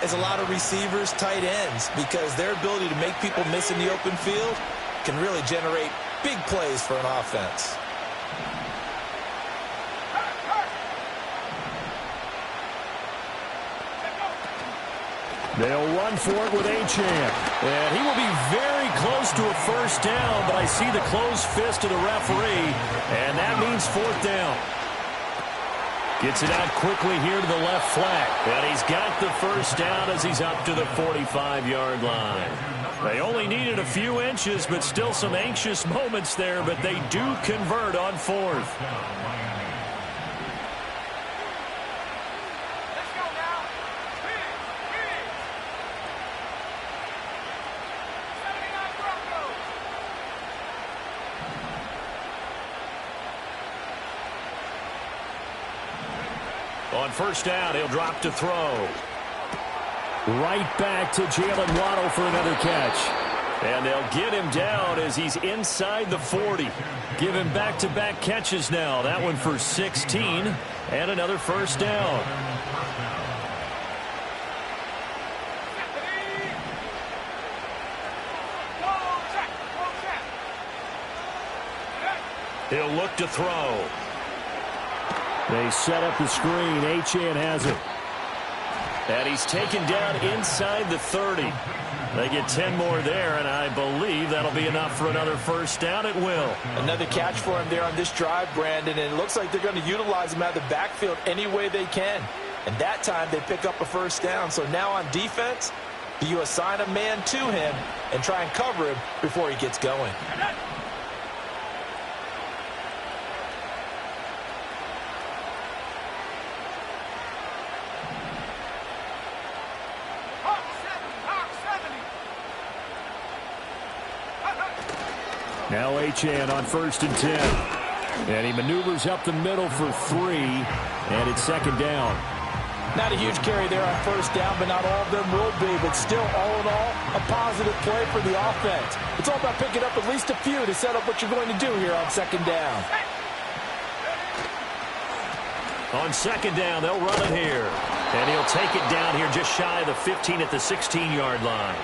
as a lot of receivers, tight ends, because their ability to make people miss in the open field can really generate big plays for an offense. They'll run for it with Achane. And he will be very close to a first down, but I see the closed fist of the referee, and that means 4th down. Gets it out quickly here to the left flat. And he's got the first down as he's up to the 45-yard line. They only needed a few inches, but still some anxious moments there, but they do convert on 4th. On first down, he'll drop to throw. Right back to Jalen Waddle for another catch. And they'll get him down as he's inside the 40. Give him back-to-back catches now. That one for 16 and another first down. He'll look to throw. They set up the screen. Achane has it. And he's taken down inside the 30. They get 10 more there, and I believe that'll be enough for another first down. It will. Another catch for him there on this drive, Brandon, and it looks like they're going to utilize him out of the backfield any way they can. And that time they pick up a first down. So now on defense, you assign a man to him and try and cover him before he gets going. Now Achane on 1st and 10. And he maneuvers up the middle for 3. And it's 2nd down. Not a huge carry there on first down, but not all of them will be. But still, all in all, a positive play for the offense. It's all about picking up at least a few to set up what you're going to do here on 2nd down. On second down, they'll run it here. And he'll take it down here just shy of the 15 at the 16-yard line.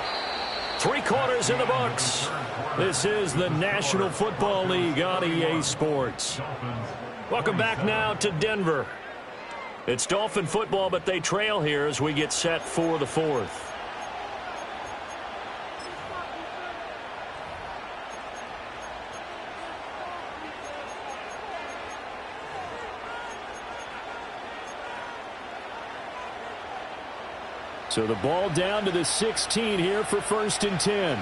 3 quarters in the books. This is the National Football League on EA Sports. Welcome back now to Denver. It's Dolphin football, but they trail here as we get set for the 4th. So the ball down to the 16 here for 1st and 10.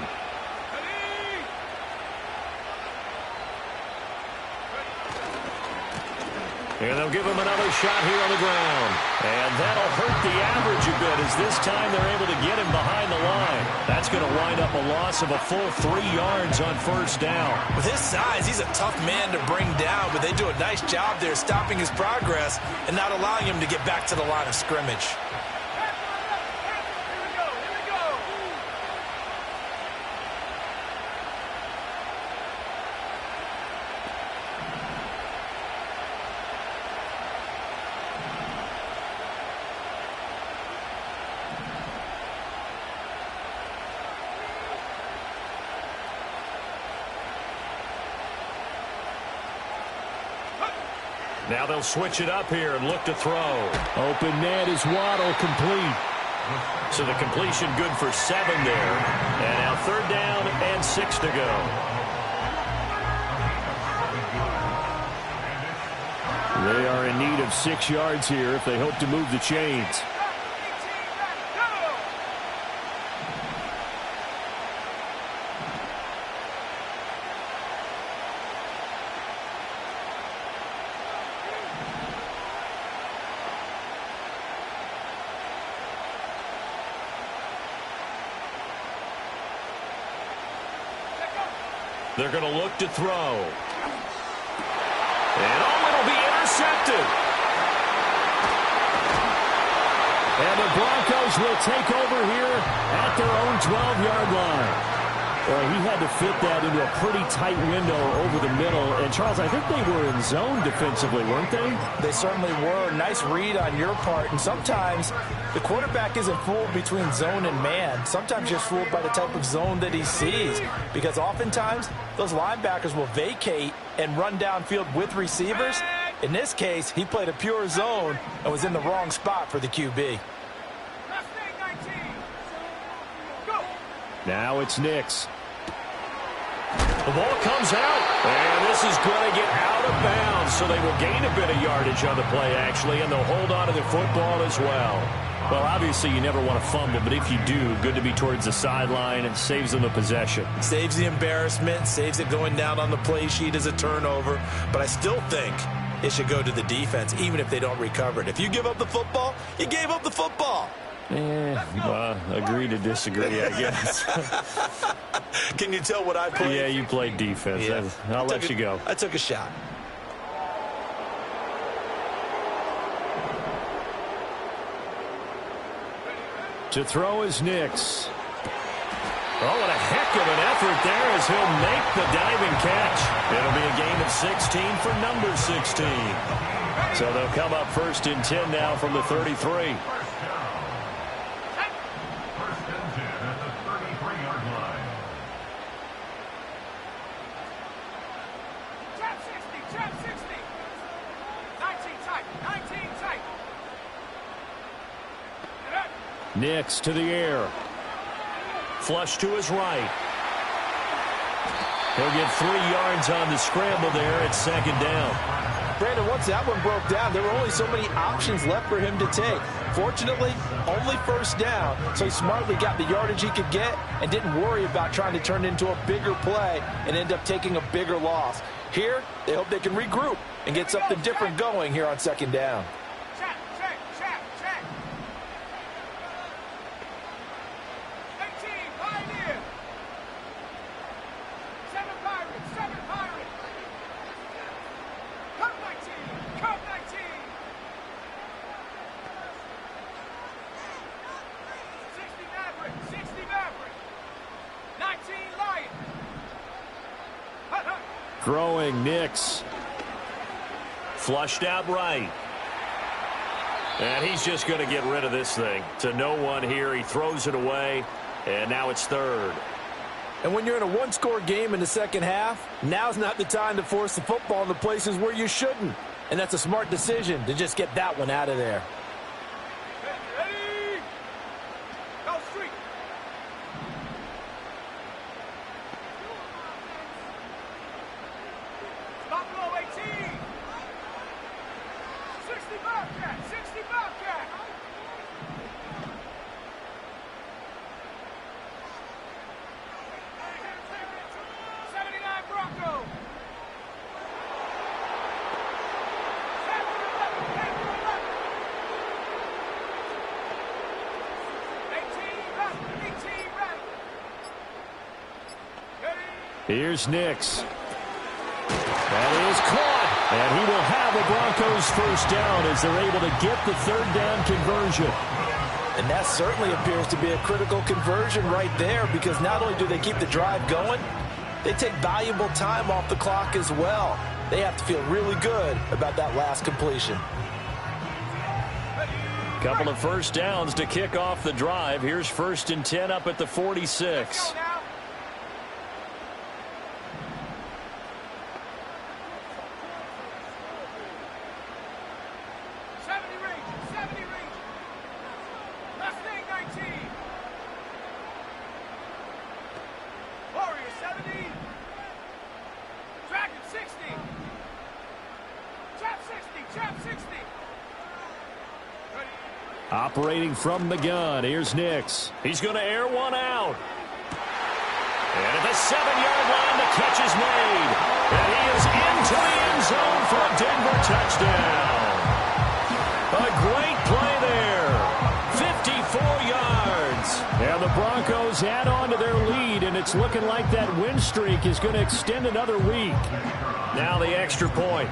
And they'll give him another shot here on the ground. And that'll hurt the average a bit as this time they're able to get him behind the line. That's going to wind up a loss of a full 3 yards on 1st down. With his size, he's a tough man to bring down, but they do a nice job there stopping his progress and not allowing him to get back to the line of scrimmage. Now they'll switch it up here and look to throw. Open man is Waddle, complete. So the completion good for 7 there. And now 3rd down and 6 to go. They are in need of 6 yards here if they hope to move the chains. They're going to look to throw. And it'll be intercepted. And the Broncos will take over here at their own 12-yard line. Well, he had to fit that into a pretty tight window over the middle. And, Charles, I think they were in zone defensively, weren't they? They certainly were. Nice read on your part. And sometimes the quarterback isn't fooled between zone and man. Sometimes you're fooled by the type of zone that he sees. Because oftentimes, those linebackers will vacate and run downfield with receivers. In this case, he played a pure zone and was in the wrong spot for the QB. Now it's Nix. The ball comes out, and this is going to get out of bounds, so they will gain a bit of yardage on the play, actually, and they'll hold on to the football as well. Well, obviously, you never want to fumble, but if you do, good to be towards the sideline and saves them the possession. Saves the embarrassment, saves it going down on the play sheet as a turnover, but I still think it should go to the defense, even if they don't recover it. If you give up the football, you gave up the football. Agree to disagree, I guess. Can you tell what I played? Yeah, you played defense. Yeah. I'll let you go. I took a shot. To throw is Nix. Oh, what a heck of an effort there as he'll make the diving catch. It'll be a gain of 16 for number 16. So they'll come up 1st and 10 now from the 33. Nix to the air. Flush to his right. He'll get 3 yards on the scramble there at 2nd down. Brandon, once that one broke down, there were only so many options left for him to take. Fortunately, only 1st down, so he smartly got the yardage he could get and didn't worry about trying to turn it into a bigger play and end up taking a bigger loss. Here, they hope they can regroup and get something different going here on 2nd down. Throwing Nix. Flushed out right. And he's just going to get rid of this thing. To no one here. He throws it away, and now it's third. And when you're in a one-score game in the second half, now's not the time to force the football in the places where you shouldn't. And that's a smart decision to just get that one out of there. Ready? Go street. Stop below 18. 60 Bobcat. 60 Bobcat. 79 Broncos. Here's Nix. That is caught. And he will have the Broncos first down as they're able to get the third down conversion. And that certainly appears to be a critical conversion right there, because not only do they keep the drive going, they take valuable time off the clock as well. They have to feel really good about that last completion. Couple of first downs to kick off the drive. Here's 1st and 10 up at the 46. Operating from the gun, here's Nix. He's going to air one out. And at the 7-yard line, the catch is made. And he is into the end zone for a Denver touchdown. A great play there. 54 yards. And the Broncos add on to their lead, and it's looking like that win streak is going to extend another week. Now the extra point.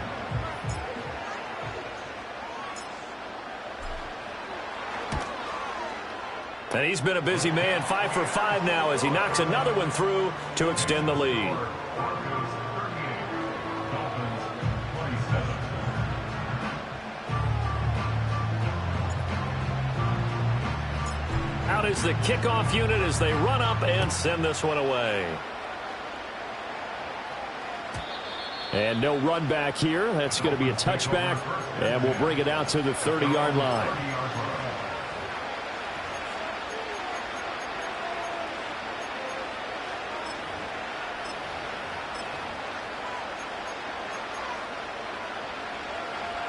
And he's been a busy man, 5 for 5 now as he knocks another one through to extend the lead. Out is the kickoff unit as they run up and send this one away. And no run back here. That's going to be a touchback, and we'll bring it out to the 30-yard line.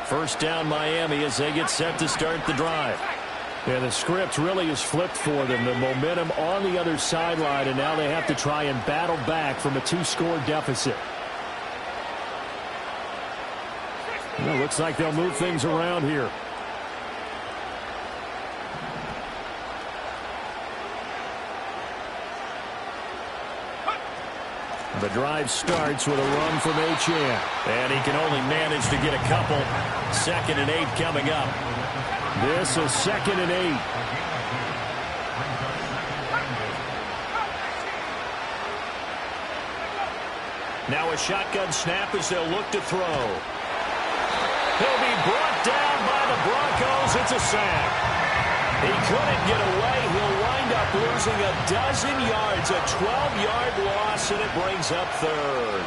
First down Miami as they get set to start the drive. And the script really is flipped for them. The momentum on the other sideline, and now they have to try and battle back from a 2-score deficit. Well, looks like they'll move things around here. The drive starts with a run from Achane. And he can only manage to get a couple. 2nd and 8 coming up. This is 2nd and 8. Now a shotgun snap as they'll look to throw. He'll be brought down by the Broncos. It's a sack. He couldn't get away. He'll wind up losing a dozen yards. A 12-yard loss, and it brings up third.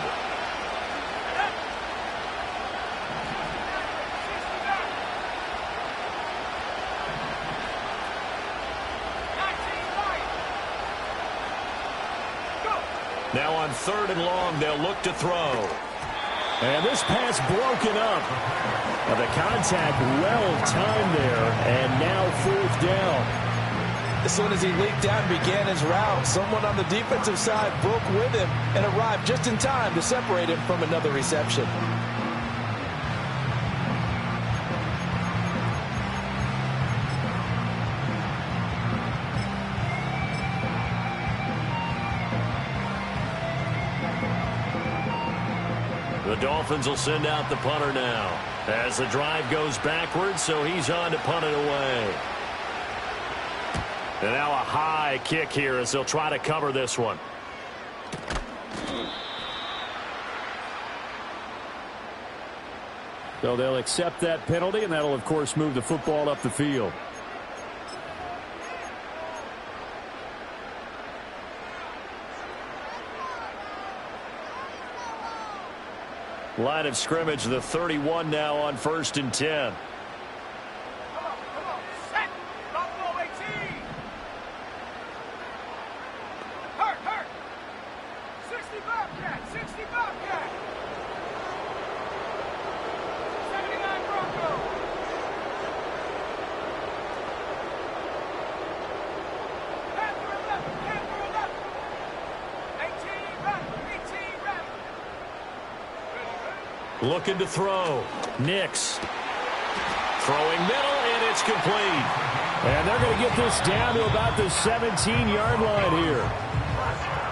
Now on 3rd and long, they'll look to throw. And this pass broken up. The contact well-timed there, and now 4th down. As soon as he leaked out and began his route, someone on the defensive side broke with him and arrived just in time to separate him from another reception. The Dolphins will send out the punter now as the drive goes backwards, so he's on to punt it away. And now a high kick here as they'll try to cover this one. So they'll accept that penalty, and that'll, of course, move the football up the field. Line of scrimmage, the 31 now on 1st and 10. Come on. Set. Buffalo 18. Hurt. 60 Bobcat. 60 Bobcat. 79 Broncos. Panther 11. 18 Rattler. 18 Rattler. Looking to throw. Nix. Throwing middle, and it's complete. And they're going to get this down to about the 17-yard line here.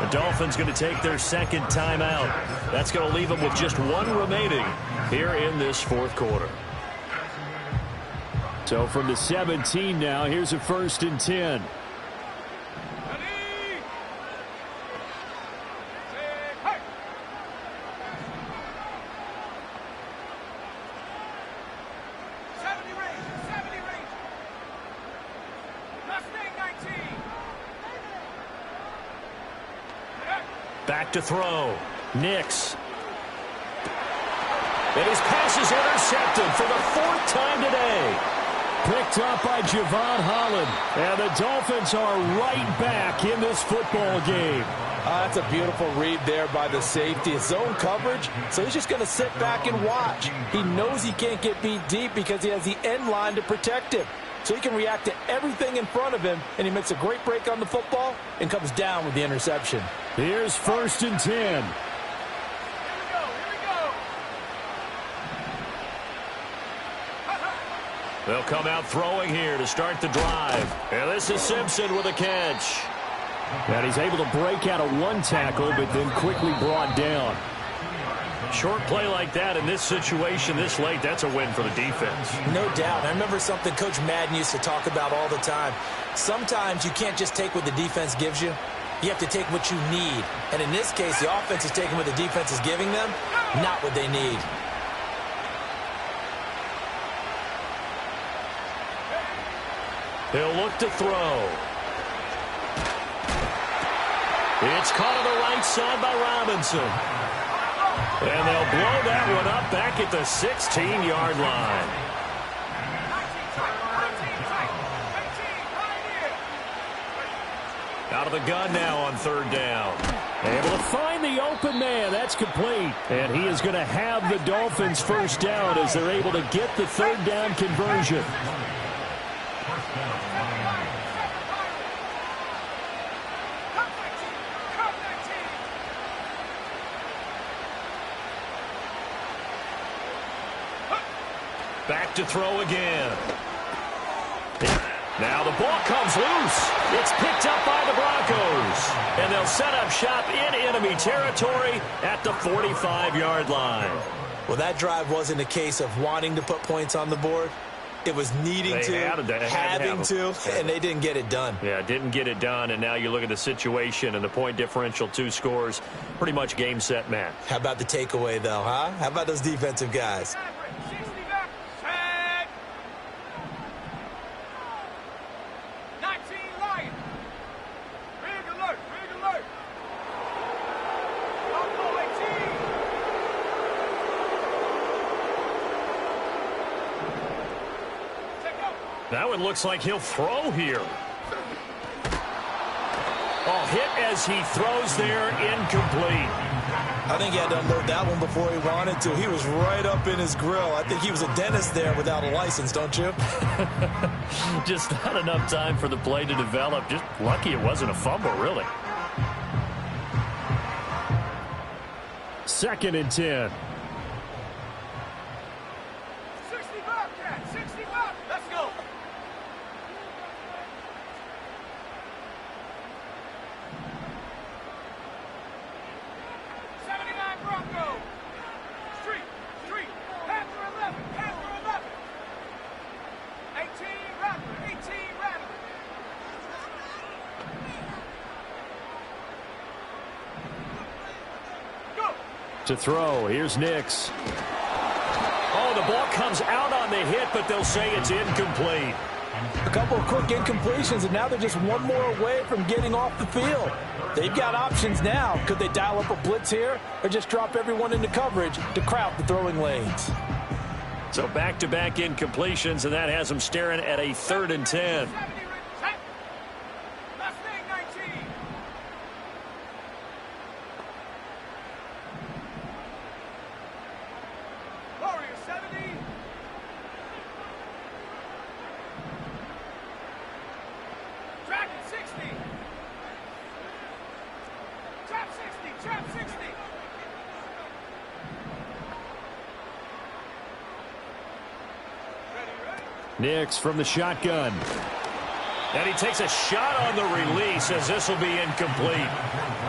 The Dolphins going to take their second timeout. That's going to leave them with just one remaining here in this fourth quarter. So from the 17 now, here's a 1st and 10. Back to throw. Nix. And his pass is intercepted for the 4th time today. Picked up by Javon Holland. And the Dolphins are right back in this football game. That's a beautiful read there by the safety. It's zone coverage, so he's just going to sit back and watch. He knows he can't get beat deep because he has the end line to protect him. So he can react to everything in front of him, and he makes a great break on the football and comes down with the interception. Here's 1st and 10. Here we go. They'll come out throwing here to start the drive. And this is Simpson with a catch. And he's able to break out of one tackle, but then quickly brought down. Short play like that in this situation this late, that's a win for the defense. No doubt. I remember something Coach Madden used to talk about all the time. Sometimes you can't just take what the defense gives you. You have to take what you need. And in this case, the offense is taking what the defense is giving them, not what they need. He'll look to throw. It's caught on the right side by Robinson. And they'll blow that one up back at the 16-yard line. Out of the gun now on 3rd down. Able to find the open man. That's complete. And he is going to have the Dolphins' 1st down as they're able to get the 3rd down conversion. Back to throw again. Now the ball comes loose. It's picked up by the Broncos. And they'll set up shop in enemy territory at the 45-yard line. Well, that drive wasn't a case of wanting to put points on the board. It was needing to, having to, and they didn't get it done. Yeah, didn't get it done, and now you look at the situation and the point differential, 2 scores, pretty much game, set, match. How about the takeaway, though, huh? How about those defensive guys? 60 back. Set. 19 Lions. Big alert. Buffalo 18. That one looks like he'll throw here. Oh, hit as he throws there, incomplete. I think he had to unload that one before he wanted to. He was right up in his grill. I think he was a dentist there without a license, don't you? Just not enough time for the play to develop. Just lucky it wasn't a fumble, really. 2nd and 10. 60 Bobcat. 60 Bobcat. Let's go. Broncos. Street. Panther 11. 18 Rattler. To throw. Here's Nix. Oh, the ball comes out on the hit, but they'll say it's incomplete. A couple of quick incompletions, and now they're just one more away from getting off the field. They've got options now. Could they dial up a blitz here or just drop everyone into coverage to crowd the throwing lanes? So back-to-back incompletions, and that has them staring at a 3rd and 10. Nix from the shotgun. And he takes a shot on the release as this will be incomplete.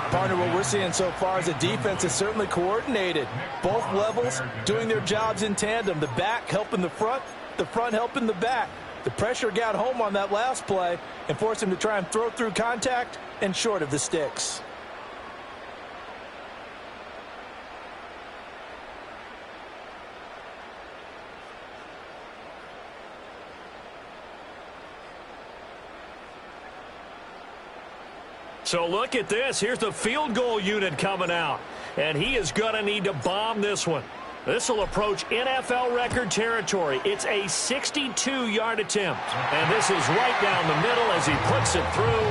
Partner, what we're seeing so far is the defense is certainly coordinated. Both levels doing their jobs in tandem. The back helping the front helping the back. The pressure got home on that last play and forced him to try and throw through contact and short of the sticks. So look at this. Here's the field goal unit coming out. And he is going to need to bomb this one. This will approach NFL record territory. It's a 62-yard attempt. And this is right down the middle as he puts it through.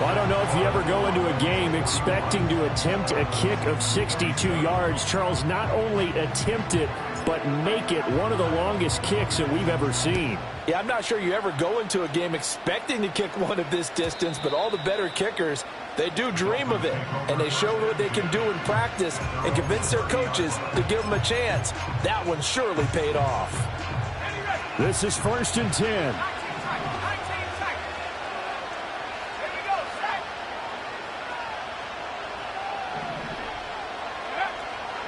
Well, I don't know if you ever go into a game expecting to attempt a kick of 62 yards. Charles, not only attempt it, but make it one of the longest kicks that we've ever seen. Yeah, I'm not sure you ever go into a game expecting to kick one of this distance, but all the better kickers, they do dream of it, and they show what they can do in practice and convince their coaches to give them a chance. That one surely paid off. This is 1st and 10.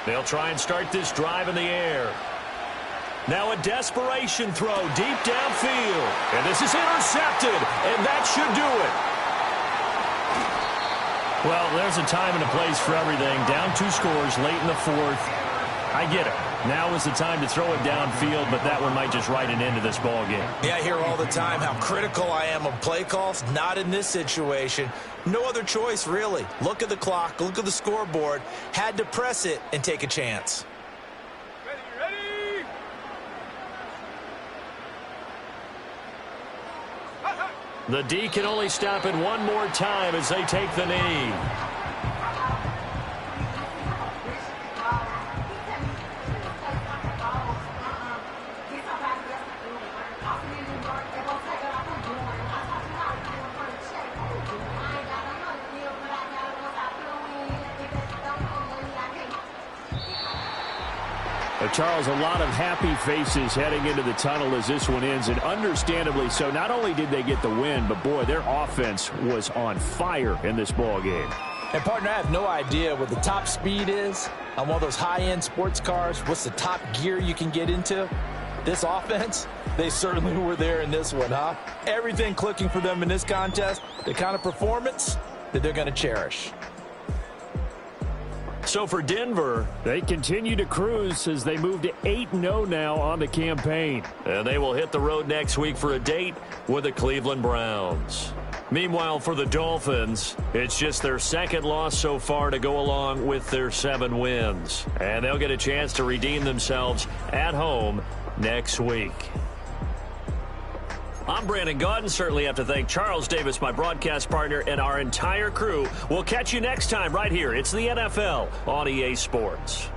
They'll try and start this drive in the air. Now a desperation throw deep downfield. And this is intercepted, and that should do it. Well, there's a time and a place for everything. Down 2 scores late in the 4th. I get it. Now is the time to throw it downfield, but that one might just write an end to this ball game. Yeah, I hear all the time how critical I am of play calls. Not in this situation. No other choice, really. Look at the clock. Look at the scoreboard. Had to press it and take a chance. Ready? The D can only stop it one more time as they take the knee. Charles, a lot of happy faces heading into the tunnel as this one ends, and understandably so. Not only did they get the win, but, boy, their offense was on fire in this ball game. And, partner, I have no idea what the top speed is on one of those high-end sports cars. What's the top gear you can get into? This offense, they certainly were there in this one, huh? Everything clicking for them in this contest, the kind of performance that they're going to cherish. So for Denver, they continue to cruise as they move to 8-0 now on the campaign. And they will hit the road next week for a date with the Cleveland Browns. Meanwhile, for the Dolphins, it's just their 2nd loss so far to go along with their 7 wins. And they'll get a chance to redeem themselves at home next week. I'm Brandon Gaudin. Certainly have to thank Charles Davis, my broadcast partner, and our entire crew. We'll catch you next time right here. It's the NFL on EA Sports.